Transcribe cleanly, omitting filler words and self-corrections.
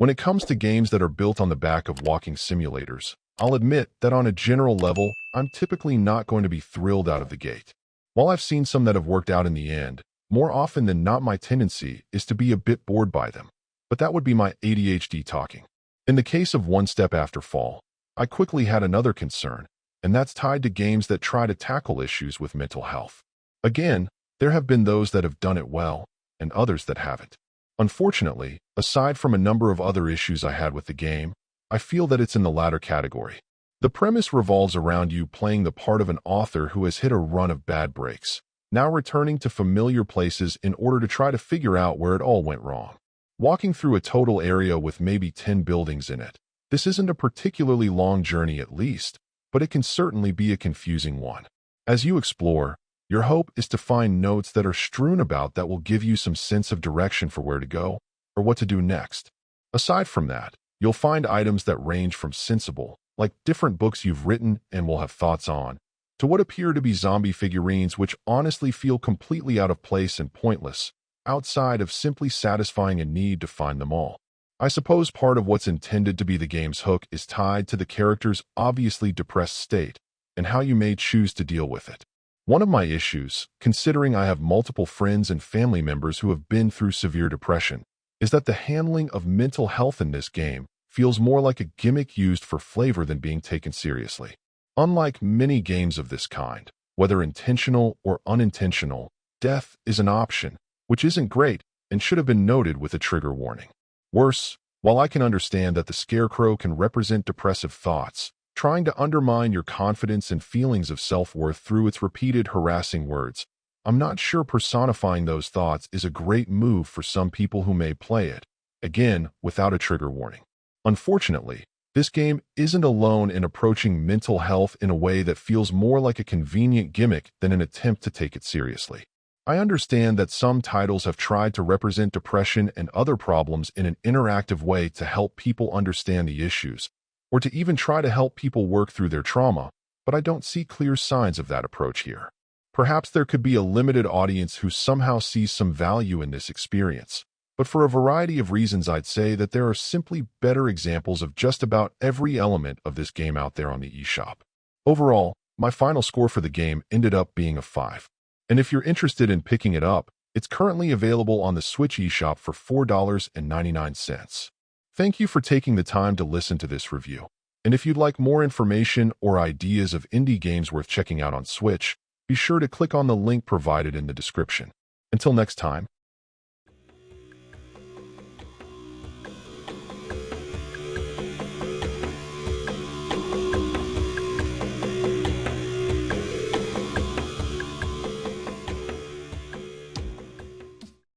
When it comes to games that are built on the back of walking simulators, I'll admit that on a general level, I'm typically not going to be thrilled out of the gate. While I've seen some that have worked out in the end, more often than not my tendency is to be a bit bored by them. But that would be my ADHD talking. In the case of One Step After Fall, I quickly had another concern, and that's tied to games that try to tackle issues with mental health. Again, there have been those that have done it well, and others that haven't. Unfortunately, aside from a number of other issues I had with the game, I feel that it's in the latter category. The premise revolves around you playing the part of an author who has hit a run of bad breaks, now returning to familiar places in order to try to figure out where it all went wrong. Walking through a total area with maybe 10 buildings in it, this isn't a particularly long journey at least, but it can certainly be a confusing one. As you explore, your hope is to find notes that are strewn about that will give you some sense of direction for where to go or what to do next. Aside from that, you'll find items that range from sensible, like different books you've written and will have thoughts on, to what appear to be zombie figurines which honestly feel completely out of place and pointless, outside of simply satisfying a need to find them all. I suppose part of what's intended to be the game's hook is tied to the character's obviously depressed state and how you may choose to deal with it. One of my issues, considering I have multiple friends and family members who have been through severe depression, is that the handling of mental health in this game feels more like a gimmick used for flavor than being taken seriously. Unlike many games of this kind, whether intentional or unintentional, death is an option, which isn't great and should have been noted with a trigger warning. Worse, while I can understand that the Scarecrow can represent depressive thoughts, trying to undermine your confidence and feelings of self-worth through its repeated harassing words, I'm not sure personifying those thoughts is a great move for some people who may play it, again, without a trigger warning. Unfortunately, this game isn't alone in approaching mental health in a way that feels more like a convenient gimmick than an attempt to take it seriously. I understand that some titles have tried to represent depression and other problems in an interactive way to help people understand the issues, or to even try to help people work through their trauma, but I don't see clear signs of that approach here. Perhaps there could be a limited audience who somehow sees some value in this experience, but for a variety of reasons I'd say that there are simply better examples of just about every element of this game out there on the eShop. Overall, my final score for the game ended up being a 5. And if you're interested in picking it up, it's currently available on the Switch eShop for $4.99. Thank you for taking the time to listen to this review. And if you'd like more information or ideas of indie games worth checking out on Switch, be sure to click on the link provided in the description. Until next time,